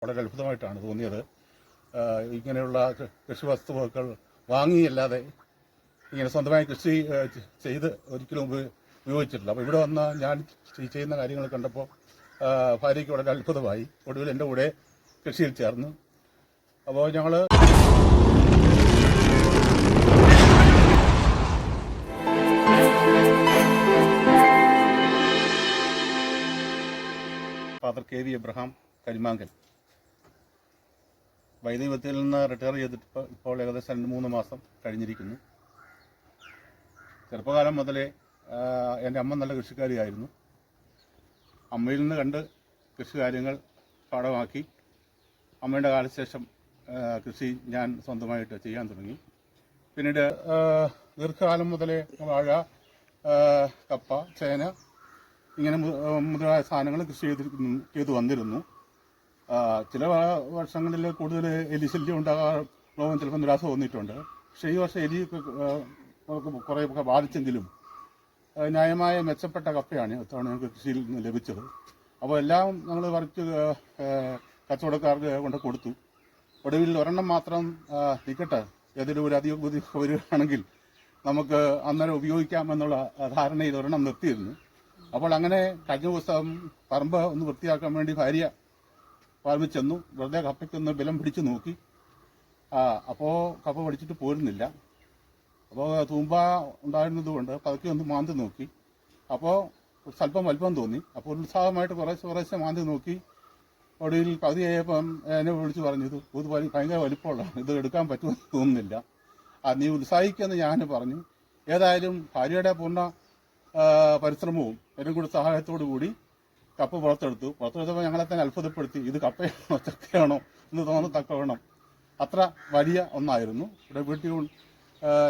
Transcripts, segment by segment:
വളരെ അത്ഭുതമായിട്ടാണ് തോന്നിയത്. ഇങ്ങനെയുള്ള കൃഷി വസ്തുക്കൾ വാങ്ങിയല്ലാതെ ഇങ്ങനെ സ്വന്തമായി കൃഷി ചെയ്ത് ഒരിക്കലും ഉപയോഗിച്ചിട്ടില്ല. അപ്പോൾ ഇവിടെ വന്ന് ഞാൻ ചെയ്യുന്ന കാര്യങ്ങൾ കണ്ടപ്പോൾ ഭാര്യയ്ക്ക് വളരെ അത്ഭുതമായി. ഒടുവിൽ എൻ്റെ കൂടെ കൃഷിയിൽ ചേർന്നു. അപ്പോൾ ഞങ്ങൾ ഫാദർ കെ വി എബ്രഹാം കരിമാങ്കൽ വൈദികത്തിൽ നിന്ന് റിട്ടയർ ചെയ്തിട്ട് ഇപ്പോൾ ഏകദേശം 2-3 മാസം കഴിഞ്ഞിരിക്കുന്നു. ചെറുപ്പകാലം മുതലേ എൻ്റെ അമ്മ നല്ല കൃഷിക്കാരിയായിരുന്നു. അമ്മയിൽ നിന്ന് കണ്ട് കൃഷി കാര്യങ്ങൾ പാഠമാക്കി അമ്മയുടെ കാലശേഷം കൃഷി ഞാൻ സ്വന്തമായിട്ട് ചെയ്യാൻ തുടങ്ങി. പിന്നീട് ദീർഘകാലം മുതലേ വാഴ, കപ്പ, ചേന ഇങ്ങനെ മുതലായ സാധനങ്ങൾ കൃഷി ചെയ്തു വന്നിരുന്നു. ചില വർഷങ്ങളിൽ കൂടുതൽ എലിശല്യം ഉണ്ടാകാൻ ചിലപ്പോൾ നിരാശ തോന്നിയിട്ടുണ്ട്. പക്ഷേ ഈ വർഷം എലി കുറേയൊക്കെ ബാധിച്ചെങ്കിലും ന്യായമായ മെച്ചപ്പെട്ട കപ്പയാണ് ഇത്തവണ ഞങ്ങൾക്ക് കൃഷിയിൽ നിന്ന് ലഭിച്ചത്. അപ്പോൾ എല്ലാം ഞങ്ങൾ പറിച്ച് കച്ചവടക്കാർക്ക് കൊണ്ട് കൊടുത്തു. ഒടുവിൽ ഒരെണ്ണം മാത്രം നിൽക്കട്ടെ, ഏതൊരു ഒരു അധികം വരികയാണെങ്കിൽ നമുക്ക് അന്നേരം ഉപയോഗിക്കാമെന്നുള്ള ധാരണയിൽ ഒരെണ്ണം നിർത്തിയിരുന്നു. അപ്പോൾ അങ്ങനെ കഴിഞ്ഞ ദിവസം പറമ്പ് ഒന്ന് വൃത്തിയാക്കാൻ വേണ്ടി ഭാര്യ പറമ്പിൽ ചെന്നു. വെറുതെ കപ്പയ്ക്കൊന്ന് ബലം പിടിച്ചു നോക്കി. അപ്പോൾ കപ്പ പിടിച്ചിട്ട് പോരുന്നില്ല. അപ്പോൾ തൂമ്പ ഉണ്ടായിരുന്നതുകൊണ്ട് പതുക്കെ ഒന്ന് മാന്തി നോക്കി. അപ്പോൾ സ്വല്പം വലിപ്പം തോന്നി. അപ്പോൾ ഉത്സാഹമായിട്ട് കുറേശ്ശെ മാന്തി നോക്കി. ഒടുവിൽ പകുതിയായപ്പം എന്നെ വിളിച്ച് പറഞ്ഞു, ഇത് ഭയങ്കര വലിപ്പമുള്ള, ഇത് എടുക്കാൻ പറ്റുമെന്ന് തോന്നുന്നില്ല. നീ ഉത്സാഹിക്കുമെന്ന് ഞാൻ പറഞ്ഞു. ഏതായാലും ഭാര്യയുടെ പൂർണ്ണ പരിശ്രമവും എന്നെ കൂടി സഹായത്തോടു കൂടി കപ്പ പുറത്തെടുത്തപ്പോൾ ഞങ്ങളെ തന്നെ അത്ഭുതപ്പെടുത്തി. ഇത് കപ്പയാണോ ചക്കയാണോ എന്ന് തോന്നത്തക്കവണ്ണം അത്ര വലിയ ഒന്നായിരുന്നു. ഇവിടെ വീട്ടിൽ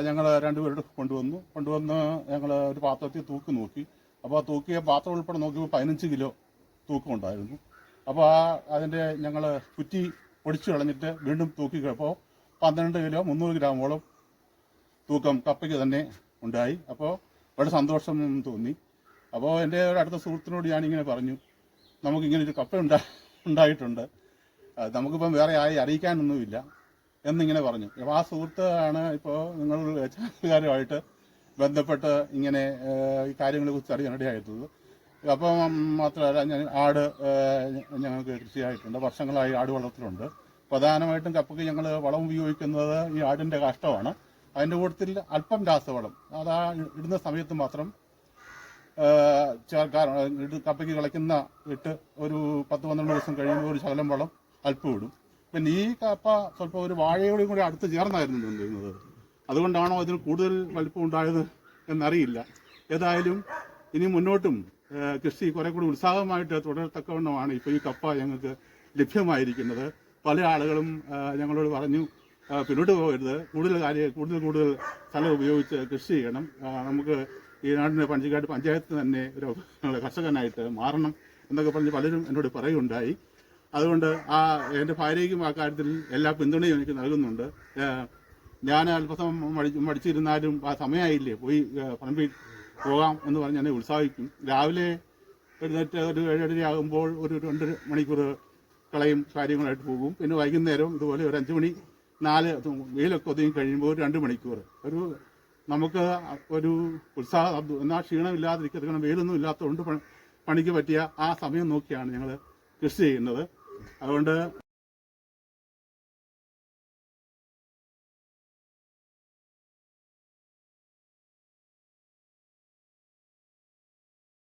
ഞങ്ങൾ രണ്ടുപേരുടെ കൊണ്ടുവന്ന് ഞങ്ങൾ ഒരു പാത്രത്തിൽ തൂക്കി നോക്കി. അപ്പോൾ ആ തൂക്കിയ പാത്രം ഉൾപ്പെടെ നോക്കിയപ്പോൾ 15 കിലോ തൂക്കമുണ്ടായിരുന്നു. അപ്പോൾ അതിൻ്റെ ഞങ്ങൾ കുറ്റി പൊടിച്ചു കളഞ്ഞിട്ട് വീണ്ടും തൂക്കിക്കപ്പോൾ 12 കിലോ 300 ഗ്രാമോളം തൂക്കം കപ്പയ്ക്ക് തന്നെ ഉണ്ടായി. അപ്പോൾ വളരെ സന്തോഷം തോന്നി. അപ്പോൾ എൻ്റെ ഒരു അടുത്ത സുഹൃത്തിനോട് ഞാനിങ്ങനെ പറഞ്ഞു, നമുക്കിങ്ങനെ ഒരു കപ്പ ഉണ്ടായിട്ടുണ്ട്, നമുക്കിപ്പം വേറെ അറിയിക്കാനൊന്നുമില്ല എന്നിങ്ങനെ പറഞ്ഞു. അപ്പോൾ ആ സുഹൃത്ത് ആണ് ഇപ്പോൾ നിങ്ങൾ ചാനലുകാരുമായിട്ട് ബന്ധപ്പെട്ട് ഇങ്ങനെ ഈ കാര്യങ്ങളെക്കുറിച്ച് അറിയാനിടയായിട്ടുള്ളത്. അപ്പം മാത്രമല്ല, ഞാൻ ആട് ഞങ്ങൾക്ക് കൃഷിയായിട്ടുണ്ട്. വർഷങ്ങളായി ആട് വളർത്തലുണ്ട്. പ്രധാനമായിട്ടും കപ്പയ്ക്ക് ഞങ്ങൾ വളം ഉപയോഗിക്കുന്നത് ഈ ആടിൻ്റെ കാഷ്ടമാണ്. അതിൻ്റെ കൂട്ടത്തിൽ അല്പം രാസവളം അതാ ഇടുന്ന സമയത്ത് മാത്രം ചേർക്കാറുണ്ട്. കപ്പയ്ക്ക് കളിക്കുന്ന ഇട്ട് ഒരു 10-12 ദിവസം കഴിയുമ്പോൾ ഒരു ശകലം വളം അല്പം ഇടും. പിന്നെ ഈ കപ്പ സ്വല്പം ഒരു വാഴയോടും കൂടി അടുത്ത് ചേർന്നായിരുന്നു നിന്നിരുന്നത്. അതുകൊണ്ടാണോ അതിന് കൂടുതൽ വലിപ്പം ഉണ്ടായത് എന്നറിയില്ല. ഏതായാലും ഇനി മുന്നോട്ടും കൃഷി കുറെ കൂടി ഉത്സാഹമായിട്ട് തുടരത്തക്കവണ്ണമാണ് ഇപ്പോൾ ഈ കപ്പ ഞങ്ങൾക്ക് ലഭ്യമായിരിക്കുന്നത്. പല ആളുകളും ഞങ്ങളോട് പറഞ്ഞു, പിന്നോട്ട് പോകരുത്, കൂടുതൽ സ്ഥലം ഉപയോഗിച്ച് കൃഷി ചെയ്യണം, നമുക്ക് ഈ നാടിൻ്റെ പഞ്ചായത്ത് പഞ്ചായത്ത് തന്നെ ഒരു കർഷകനായിട്ട് മാറണം എന്നൊക്കെ പറഞ്ഞ് പലരും എന്നോട് പറയുകയുണ്ടായി. അതുകൊണ്ട് എൻ്റെ ഭാര്യയ്ക്കും ആ കാര്യത്തിൽ എല്ലാ പിന്തുണയും എനിക്ക് നൽകുന്നുണ്ട്. ഞാൻ അല്പസം മടിച്ചിരുന്നാലും ആ സമയമായില്ലേ, പോയി പറമ്പിൽ പോകാം എന്ന് പറഞ്ഞ് എന്നെ ഉത്സാഹിക്കും. രാവിലെ എഴുന്നേറ്റ് ഒരു 7:30 ആകുമ്പോൾ ഒരു 2 മണിക്കൂർ കളയും കാര്യങ്ങളായിട്ട് പോകും. പിന്നെ വൈകുന്നേരം ഇതുപോലെ ഒരു 5 മണി 4 വെയിലൊക്കെ ഒതുങ്ങി കഴിയുമ്പോൾ ഒരു 2 മണിക്കൂർ നമുക്ക് ഒരു ഉത്സാഹം, എന്നാൽ ക്ഷീണമില്ലാതിരിക്കണം, വെയിലൊന്നും ഇല്ലാത്തതുകൊണ്ട് പണിക്ക് പറ്റിയ ആ സമയം നോക്കിയാണ് ഞങ്ങൾ കൃഷി ചെയ്യുന്നത്. അതുകൊണ്ട്